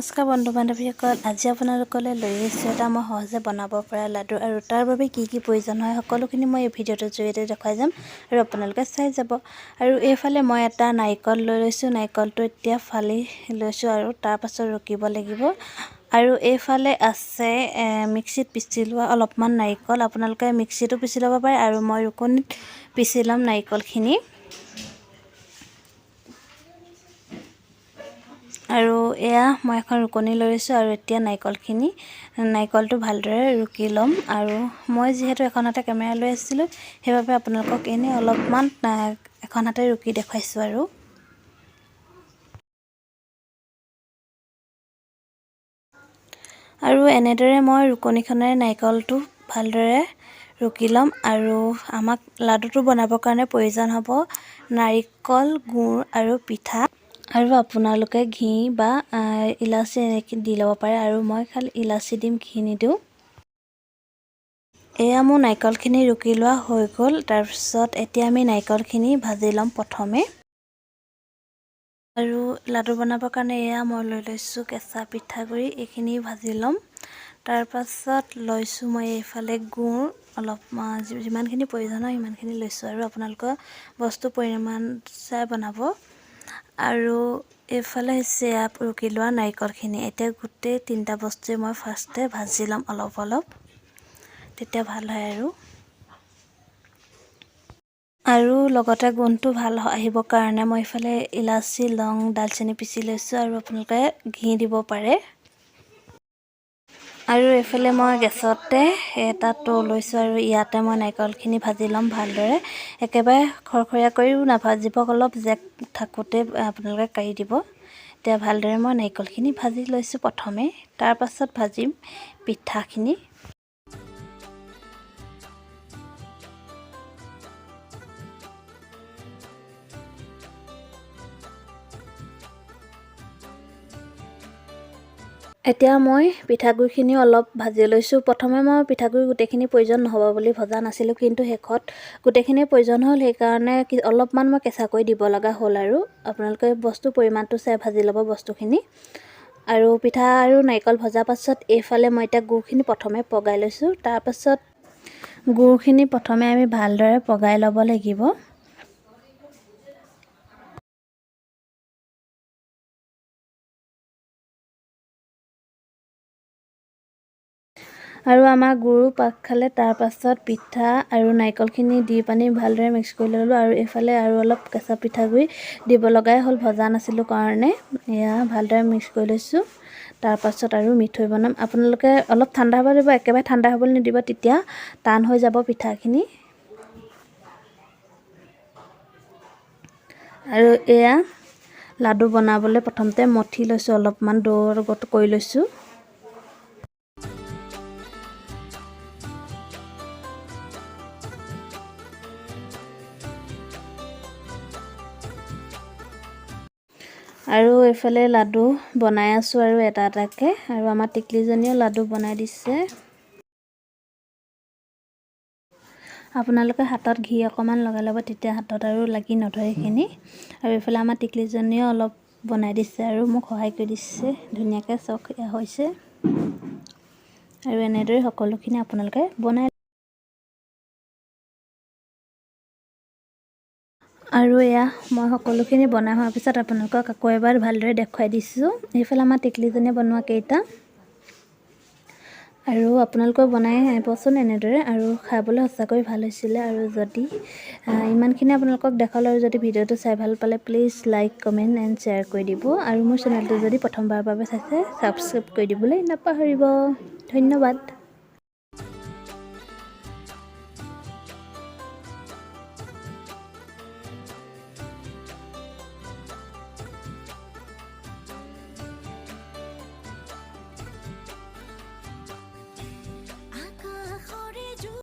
নমস্কাৰ বন্ধু বান্ধৱীসকল, আজি আপোনালোকলৈ লৈ আহিছোঁ এটা মই সহজে বনাব পৰা লাডু আৰু তাৰ বাবে কি কি প্ৰয়োজন হয় সকলোখিনি মই এই ভিডিঅ'টোৰ জৰিয়তে দেখুৱাই যাম আৰু আপোনালোকে চাই যাব। আৰু এইফালে মই এটা নাৰিকল লৈ লৈছোঁ, নাৰিকলটো এতিয়া ফালি লৈছোঁ আৰু তাৰ পাছত ৰুকিব লাগিব। আৰু এইফালে আছে মিক্সিত পিচি লোৱা অলপমান নাৰিকল, আপোনালোকে মিক্সিতো পিচি ল'ব পাৰে আৰু মই ৰুকনিত পিচি ল'ম নাৰিকলখিনি। আৰু এয়া মই এখন ৰুকনি লৈ লৈছোঁ আৰু এতিয়া নাৰিকলটো ভালদৰে ৰুকি ল'ম। আৰু মই যিহেতু এখন হাতে কেমেৰা লৈ আছিলোঁ সেইবাবে আপোনালোকক এনেই অলপমান এখন হাতে ৰুকি দেখুৱাইছোঁ। আৰু এনেদৰে মই ৰুকনিখনেৰে নাৰিকলটো ভালদৰে ৰুকি ল'ম। আৰু আমাক লাডুটো বনাবৰ কাৰণে প্ৰয়োজন হ'ব নাৰিকল, গুড় আৰু পিঠা। আৰু আপোনালোকে ঘি বা ইলাচি এনেকৈ দি ল'ব পাৰে, আৰু মই খালি ইলাচি দিম, ঘি নিদিওঁ। এয়া মোৰ নাৰিকলখিনি ৰুকি লোৱা হৈ গ'ল। তাৰপিছত এতিয়া আমি নাৰিকলখিনি ভাজি ল'ম প্ৰথমে। আৰু লাডু বনাবৰ কাৰণে এয়া মই লৈ লৈছোঁ কেঁচা পিঠাগুড়ি, এইখিনি ভাজি ল'ম। তাৰ পাছত লৈছোঁ মই এইফালে গুড় অলপ, যিমানখিনি প্ৰয়োজন হয় সিমানখিনি লৈছোঁ আৰু আপোনালোকৰ বস্তুৰ পৰিমাণ চাই বনাব। আৰু এইফালে হৈছে ৰুকি লোৱা নাৰিকলখিনি। এতিয়া গোটেই তিনিটা বস্তুৱে মই ফাৰ্ষ্টে ভাজি ল'ম অলপ, তেতিয়া ভাল হয়। আৰু লগতে গোন্ধটো ভাল আহিবৰ কাৰণে মই এইফালে ইলাচি, লং, দালচেনি পিচি লৈছোঁ আৰু আপোনালোকে ঘি দিব পাৰে। আৰু এইফালে মই গেছতে এটা টৌ লৈছোঁ আৰু ইয়াতে মই নাৰিকলখিনি ভাজি ল'ম ভালদৰে। একেবাৰে খৰখৰীয়া কৰিও নাভাজিব, অলপ জেক থাকোঁতে আপোনালোকে কাঢ়ি দিব। এতিয়া ভালদৰে মই নাৰিকলখিনি ভাজি লৈছোঁ প্ৰথমে, তাৰ পাছত ভাজিম পিঠাখিনি। এতিয়া মই পিঠাগুড়িখিনি অলপ ভাজি লৈছোঁ। প্ৰথমে মই পিঠাগুড়ি গোটেইখিনি প্ৰয়োজন নহ'ব বুলি ভজা নাছিলোঁ, কিন্তু শেষত গোটেইখিনি প্ৰয়োজন হ'ল, সেইকাৰণে অলপমান মই কেঁচাকৈ দিব লগা হ'ল। আৰু আপোনালোকে বস্তুৰ পৰিমাণটো চাই ভাজি ল'ব বস্তুখিনি। আৰু পিঠা আৰু নাৰিকল ভজাৰ পাছত এইফালে মই এতিয়া গুড়খিনি প্ৰথমে পগাই লৈছোঁ। তাৰপাছত গুড়খিনি প্ৰথমে আমি ভালদৰে পগাই ল'ব লাগিব। আৰু আমাৰ গুড়ো পাক খালে তাৰ পাছত পিঠা আৰু নাৰিকলখিনি দি পানি ভালদৰে মিক্স কৰি ল'লোঁ। আৰু এইফালে আৰু অলপ কেঁচা পিঠাগুড়ি দিব লগাই হ'ল, ভজা নাছিলোঁ কাৰণে। এয়া ভালদৰে মিক্স কৰি লৈছোঁ। তাৰ পাছত আৰু মিঠৈ বনাম। আপোনালোকে অলপ ঠাণ্ডা হ'ব দিব, একেবাৰে ঠাণ্ডা হ'বলৈ নিদিব, তেতিয়া টান হৈ যাব পিঠাখিনি। আৰু এয়া লাডু বনাবলৈ প্ৰথমতে মঠি লৈছোঁ, অলপমান দৌৰ কৰি লৈছোঁ। আৰু এইফালে লাডু বনাই আছোঁ আৰু এটা এটাকৈ, আৰু আমাৰ টিকলিজনীও লাডু বনাই দিছে। আপোনালোকে হাতত ঘি অকণমান লগাই ল'ব, তেতিয়া হাতত আৰু লাগি নধৰে এইখিনি। আৰু এইফালে আমাৰ টিকলিজনীও অলপ বনাই দিছে আৰু মোক সহায় কৰি দিছে, ধুনীয়াকৈ চখ হৈছে। আৰু এনেদৰে সকলোখিনি আপোনালোকে বনাই। আৰু এয়া মই সকলোখিনি বনাই হোৱাৰ পিছত আপোনালোকক আকৌ এবাৰ ভালদৰে দেখুৱাই দিছোঁ। এইফালে আমাৰ টিকলিজনীয়ে বনোৱা কেইটা। আৰু আপোনালোকেও বনাই আহিবচোন এনেদৰে, আৰু খাবলৈ সঁচাকৈ ভাল হৈছিলে। আৰু যদি ইমানখিনি আপোনালোকক দেখালোঁ, আৰু যদি ভিডিঅ'টো চাই ভাল পালে please like, comment and share কৰি দিব। আৰু মোৰ চেনেলটো যদি প্ৰথমবাৰৰ বাবে চাইছে ছাবস্ক্ৰাইব কৰি দিবলৈ নাপাহৰিব। ধন্যবাদ।